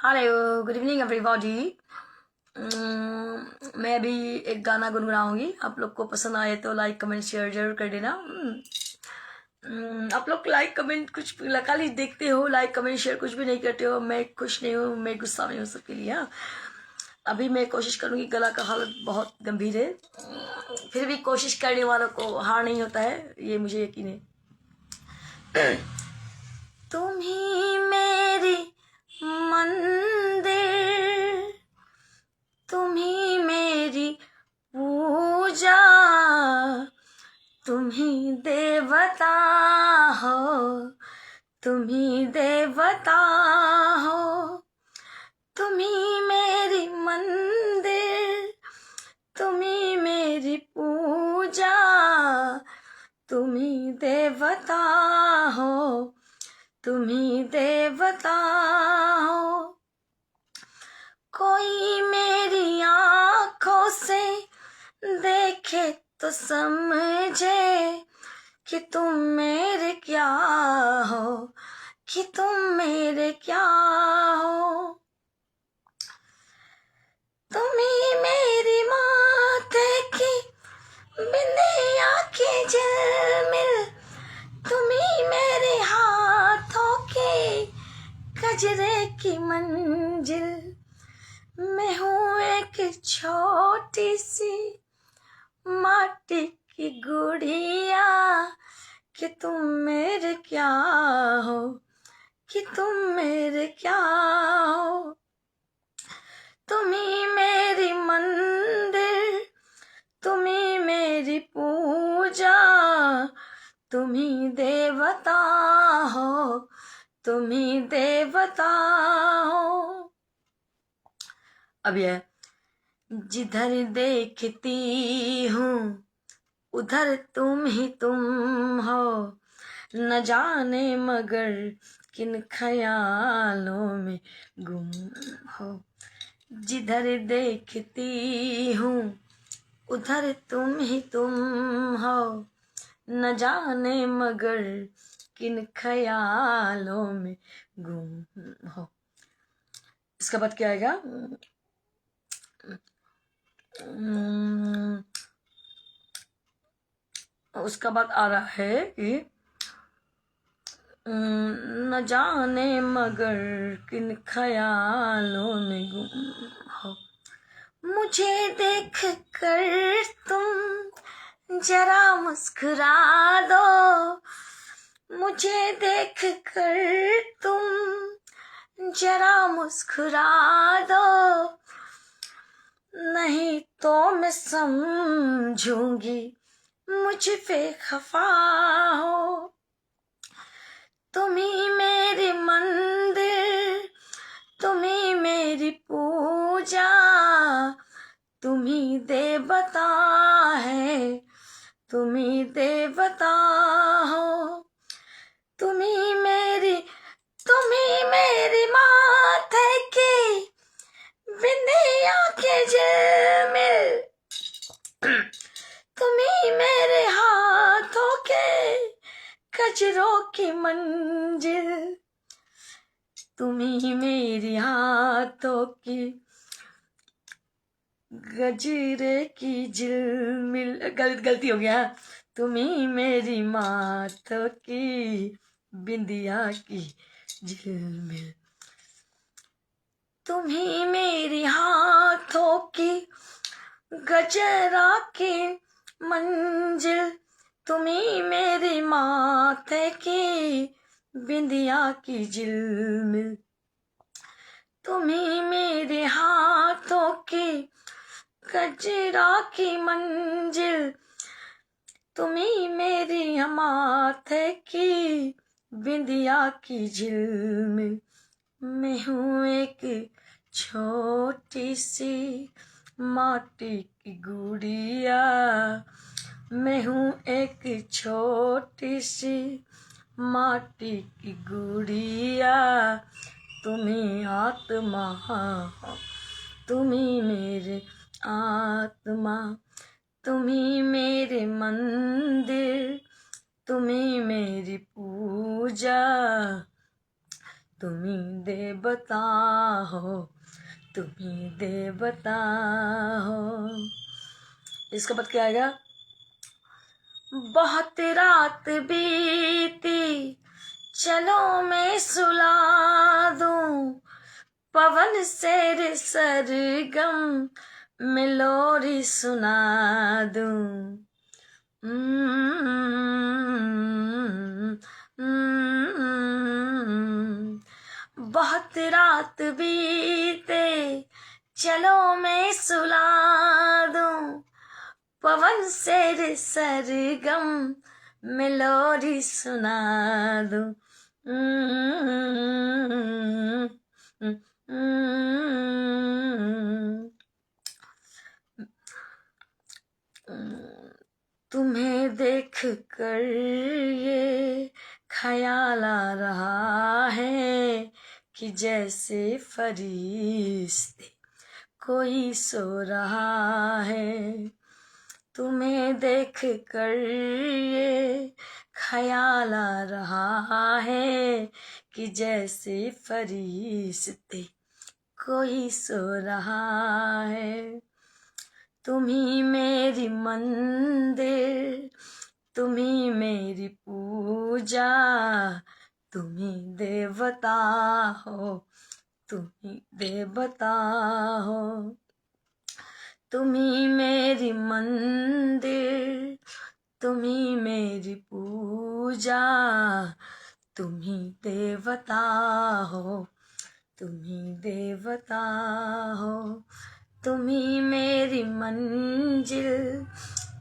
Hello, good evening everybody. मैं अभी एक गाना गुनगुनाऊंगी। आप लोग को पसंद आए तो लाइक कमेंट शेयर जरूर कर देना। आप लोग लाइक कमेंट कुछ खाली देखते हो, लाइक कमेंट शेयर कुछ भी नहीं करते हो। मैं खुश नहीं हूँ, मैं गुस्सा नहीं हूँ सबके लिए। हाँ, अभी मैं कोशिश करूंगी। गला का हालत बहुत गंभीर है, फिर भी कोशिश करने वालों को हार नहीं होता है, ये मुझे यकीन है। तुम ही मेरी मंदिर, तुम ही मेरी पूजा, तुम ही देवता हो, तुम ही देवता हो। तुम ही मेरी मंदिर, तुम ही मेरी पूजा, तुम ही देवता हो, तुम ही देवता हो। कोई मेरी आँखों से देखे तो समझे कि तुम मेरे क्या हो, कि तुम मेरे क्या हो। तुम ही मेरी माथे की बिंदिया की झिलमिल, तुम ही मेरे हाथों के गजरे की मंजिल। मैं हूँ एक छोटी सी माटी की गुड़िया, कि तुम मेरे क्या हो, कि तुम मेरे क्या हो। तुम ही मेरी मंदिर, तुम ही मेरी पूजा, तुम ही देवता हो, तुम ही देवता हो। अब यह जिधर देखती हूँ उधर तुम ही तुम हो, न जाने मगर किन ख्यालों में गुम हो। जिधर देखती हूँ उधर तुम ही तुम हो, न जाने मगर किन ख्यालों में गुम हो। इसका बाद क्या आएगा? उसका बाद आ रहा है कि न जाने मगर किन ख्यालों में गुम हो। मुझे देख कर तुम जरा मुस्कुरा दो, मुझे देख कर तुम जरा मुस्कुरा दो, नहीं तो मैं समझूंगी मुझ पे खफा हो। तुम ही मेरी मंदिर, तुम ही मेरी पूजा, तुम ही देवता है, तुम ही देवता हो। तुम ही मेरी माथे की बिंदिया के झिलमिल, तुम ही मेरे हाथों के गजरों की मंजिल। तुम ही मेरी हाथों की गजरे की झिलमिल, गलती हो गया। तुम ही मेरी माथों की बिंदिया की झिलमिल, तुम ही मेरी हाथों की गजरा की मंजिल, तुम ही मेरी माथे की बिंदिया की झिलमिल। तुम ही मेरे हाथों की गजरा की मंजिल, तुम ही मेरी माथे की बिंदिया की झिलमिल। मैं हूँ एक छोटी सी माटी की गुड़िया, मैं हूँ एक छोटी सी माटी की गुड़िया, तुम्ही आत्मा हो, तुम्ही मेरे आत्मा, तुम्ही मेरे मंदिर, तुम्ही मेरी पूजा, तुम ही देवता हो, तुम ही देवता हो। इसके बाद क्या आएगा? बहुत रात बीती, चलो मैं सुला दूं, पवन से सरगम में लोरी सुना दूं। बहुत रात बीते, चलो मैं सुला दूं, पवन से सरगम में लोरी सुना दूं। तुम्हें देख कर ये ख्याल आ रहा है कि जैसे फरिश्ते कोई सो रहा है। तुम्हें देख कर ये ख्याल आ रहा है कि जैसे फरिश्ते कोई सो रहा है। तुम ही मेरी मंदिर, तुम ही मेरी पूजा, तुम ही देवता हो, तुम ही देवता हो। तुम ही मेरी मंदिर, तुम ही मेरी पूजा, तुम ही देवता हो, तुम ही देवता हो। तुम ही मेरी मंजिल,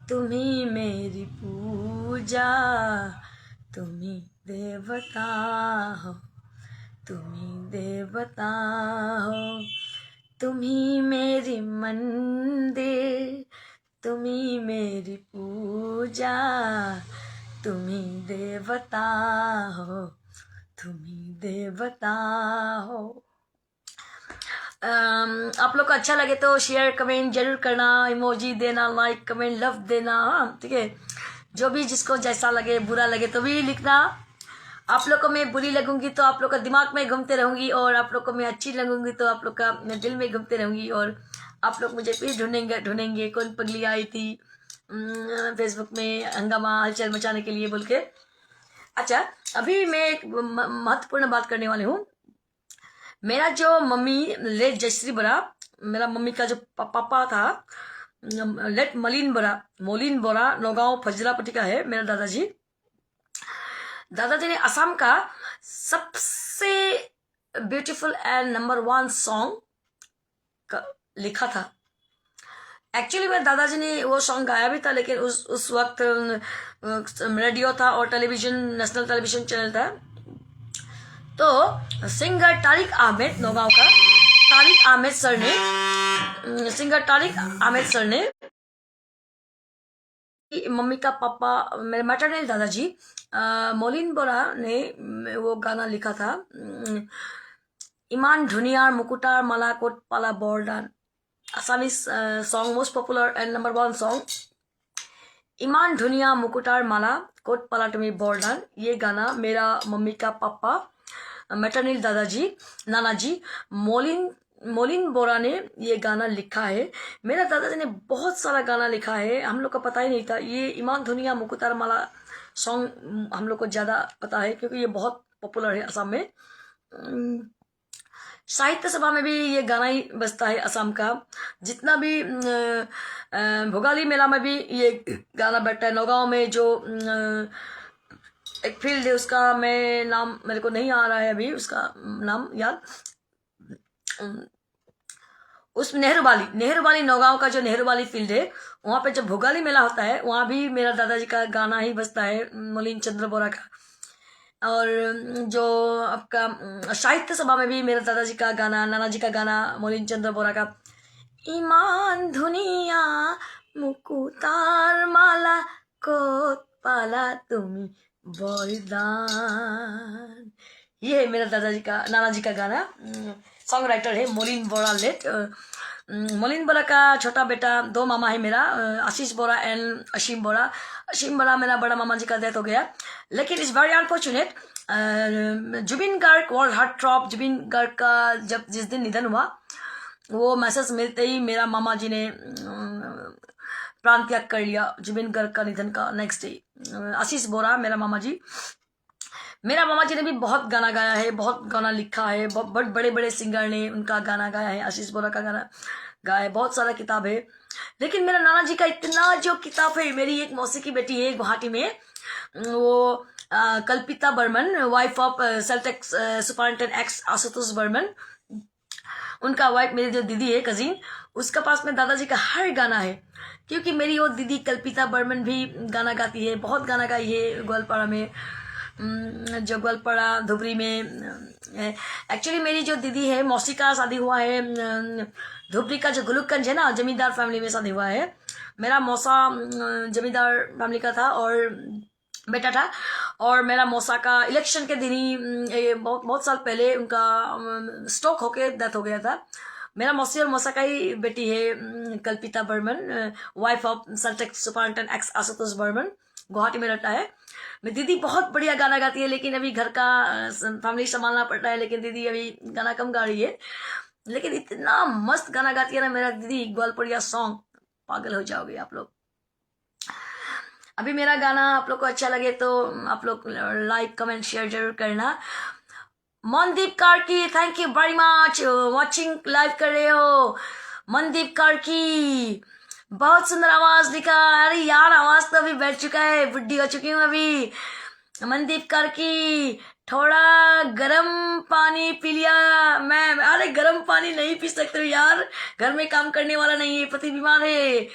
तुम ही मेरी पूजा, तुम ही देवता हो, तुम ही देवता हो। तुम ही मेरी मंदिर, तुम ही मेरी पूजा, तुम ही देवता हो, तुम ही देवता हो। आप लोग को अच्छा लगे तो शेयर कमेंट जरूर करना, इमोजी देना, लाइक कमेंट लव देना। हाँ ठीक है, जो भी जिसको जैसा लगे, बुरा लगे तो भी लिखना। आप लोग को मैं बुरी लगूंगी तो आप लोग का दिमाग में घूमते रहूंगी, और आप लोग को मैं अच्छी लगूंगी तो आप लोग का मैं दिल में घूमते रहूंगी, और आप लोग मुझे फिर ढूंढेंगे कौन पगली आई थी फेसबुक में हंगामा हलचल मचाने के लिए बोल के। अच्छा, अभी मैं एक महत्वपूर्ण बात करने वाली हूँ। मेरा जो मम्मी लेट जयश्री बरा, मेरा मम्मी का जो पापा था लेट मोलिन बोरा नौगांव फजलापट्टी का है मेरा दादाजी। दादाजी ने असम का सबसे ब्यूटीफुल एंड नंबर 1 सॉन्ग लिखा था। एक्चुअली मेरे दादाजी ने वो सॉन्ग गाया भी था, लेकिन उस वक्त रेडियो था और टेलीविजन, नेशनल टेलीविजन चैनल था। तो सिंगर तारिक अहमद, नौगांव का तारिक अहमद सर ने, सिंगर तारिक अहमद सर ने, मम्मी का पापा मेरे मैटरनल दादाजी मोलिन बोरा ने वो गाना लिखा था, इमान धुनियार मुकुटार माला कोट पाला बॉर्डर। Assamese song, most popular and number 1 song, इमान धुनिया मुकुटार माला कोट पाला टुमी बॉर्डर। ये गाना मेरा मम्मी का पापा मैटरनल दादाजी नाना जी मोलिन बोरा ने ये गाना लिखा है। मेरा दादाजी ने बहुत सारा गाना लिखा है, हम लोग को पता ही नहीं था। ये इमान धुनिया मुकुटार माला सॉन्ग हम लोग को ज़्यादा पता है क्योंकि ये बहुत पॉपुलर है असम में। साहित्य सभा में भी ये गाना ही बजता है असम का। जितना भी भोगाली मेला में भी ये गाना बैठता है। नौगांव में जो एक फील्ड है, उसका मैं नाम मेरे को नहीं आ रहा है अभी, उसका नाम याद, उस नेहरू वाली नौगांव का जो नेहरू वाली फील्ड है, वहाँ पे जब भोगाली मेला होता है वहाँ भी मेरा दादाजी का गाना ही बजता है, मोलिन चंद्र बोरा का। और जो आपका साहित्य सभा में भी मेरे दादाजी का गाना, नाना जी का गाना, मोलिन चंद्र बोरा का, ईमान धुनिया मुकुटार माला कोट पाला तुम्ही बलिदान। ये है मेरा दादाजी का, नाना जी का गाना। सॉन्ग राइटर है मोलिन बोरा लेट। मोलिन बोरा का छोटा बेटा, 2 मामा है मेरा, आशीष बोरा एंड असीम बोरा। असीम बोरा मेरा बड़ा मामा जी का डेथ हो गया, लेकिन it's very unfortunate Zubeen Garg world heartthrob Zubeen Garg का जब जिस दिन निधन हुआ, वो मैसेज मिलते ही मेरा मामा जी ने प्राण त्याग कर लिया। जुबिन गार्ग का निधन का नेक्स्ट डे आशीष बोरा मेरा मामा जी ने भी बहुत गाना गाया है, बहुत गाना लिखा है, बहुत बड़े बड़े सिंगर ने उनका गाना गाया है, आशीष बोरा का गाना गाया है, बहुत सारा किताब है। लेकिन मेरा नाना जी का इतना जो किताब है, मेरी एक मौसी की बेटी है गुवाहाटी में, वो कल्पिता बर्मन, वाइफ ऑफ सेल्टेक्स सुपरिटेंडेंट एक्स आशुतोष बर्मन, उनका वाइफ मेरी जो दीदी है कजिन, उसका पास में दादाजी का हर गाना है। क्योंकि मेरी वो दीदी कल्पिता बर्मन भी गाना गाती है, बहुत गाना गाई है ग्वालपाड़ा में, जो ग्वालपाड़ा धुबरी में। एक्चुअली मेरी जो दीदी है मौसी का शादी हुआ है धुबरी का जो गुलुकगंज है ना, जमींदार फैमिली में शादी हुआ है। मेरा मौसा जमींदार फैमिली का था और बेटा था, और मेरा मौसा का इलेक्शन के दिन ही बहुत साल पहले उनका स्ट्रोक होके डेथ हो गया था। मेरा मौसी और मौसा का ही बेटी है कल्पिता बर्मन, वाइफ ऑफ सेल्टेक्स सुपरिटेंडेंट एक्स आशुतोष बर्मन, गुवाहाटी में रहता है। मेरी दीदी बहुत बढ़िया गाना गाती है, लेकिन अभी घर का फैमिली संभालना पड़ता है, लेकिन दीदी अभी गाना कम गा रही है, लेकिन इतना मस्त गाना गाती है ना मेरा दीदी, ग्वालपड़िया सॉन्ग, पागल हो जाओगे आप लोग। अभी मेरा गाना आप लोग को अच्छा लगे तो आप लोग लाइक कमेंट शेयर जरूर करना। Mandeep Karki, thank you very much, watching live कर रहे हो। मनदीप कार्की बहुत सुंदर आवाज लिखा। अरे यार आवाज तो अभी बैठ चुका है, बुढ़ी हो चुकी हूँ अभी। मनदीप कार्की थोड़ा गर्म पानी पी लिया मैं। अरे गर्म पानी नहीं पी सकते हो यार, घर में काम करने वाला नहीं है, पति बीमार है।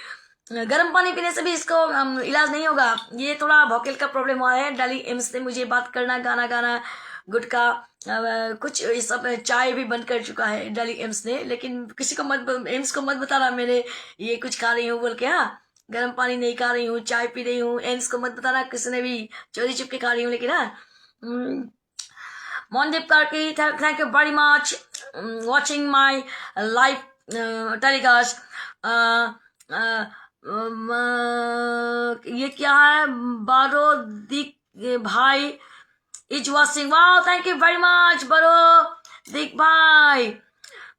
गर्म पानी पीने से भी इसको इलाज नहीं होगा, ये थोड़ा वोकल का प्रॉब्लम हुआ है। दिल्ली एम्स ने मुझे बात करना, गाना गाना, गुटखा कुछ इस सब, चाय भी बंद कर चुका है दिल्ली एम्स ने, लेकिन किसी को मत, एम्स को मत बताना मेरे ये कुछ खा रही हूँ बोल के। हाँ, गर्म पानी नहीं खा रही हूँ, चाय पी रही हूँ, एम्स को मत बताना किसी ने भी, चोरी चुप के खा रही हूँ। लेकिन हाँ, Mandeep Karki, thank you very much watching my live telecast. ये क्या है, बारो दिक भाई is watching, wow thank you very much बरो दिक भाई।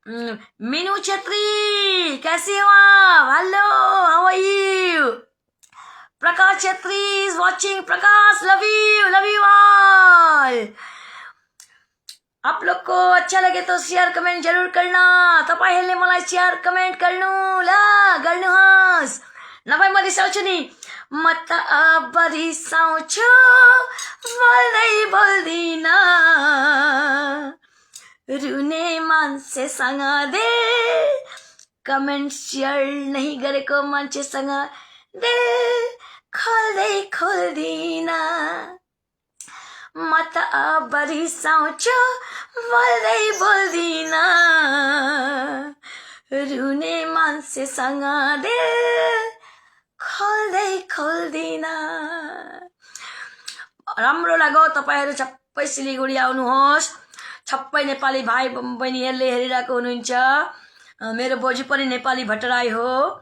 मीनू छेत्री कैसी हो आप, hello how are you. Prakash Chhetri is watching, Prakash love you all. आप लोग को अच्छा लगे तो शेयर कमेंट जरूर करना। तपाईहरुले मलाई शेयर कमेंट गर्नुहोस्। नभए म रिसाउँछु नि, म त अब रिसाउँछु बोल्दै बोल्दिन, रुने मान्छेसँग दिल कमेंट शेयर नहीं गरेको मान्छेसँग दिल खोल्दिन, म त अब रिसाउँछु बोल्दै बोल्दिन, रुने मान्छेसँग दिल खोल्दिन। राम्रो लाग्यो तपाईहरु छप्पै सिलिगुडी आउनुहोस्, छप्पै नेपाली भाइ बहिनीहरुले हेरिरहेको हुनुहुन्छ। मेरो बोजू पनि नेपाली भट्टराई हो,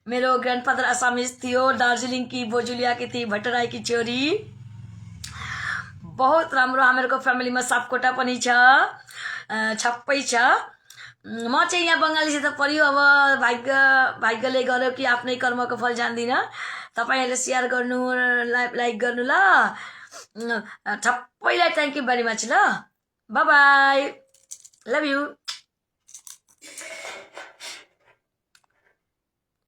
मेरो ग्रैंडफादर असामिज थियो, दार्जिलिङ की बोजू ल्याएकी थिए, भट्टराई की छोरी। बहुत राम्रो हामीहरूको फ्यामिलीमा सापकोटा पनि छ, छप्पै छ। म चाहिँ यहाँ बङ्गालीसित परियो, अब भाग्यले गर्यो कि आफ्नै कर्मको फल जान्दिन। तपाईहरुले शेयर गर्नु, लाइक गर्नु ल। छप्पैलाई थ्याङ्क यू भेरी मच ल, बाई बाई, लभ यू।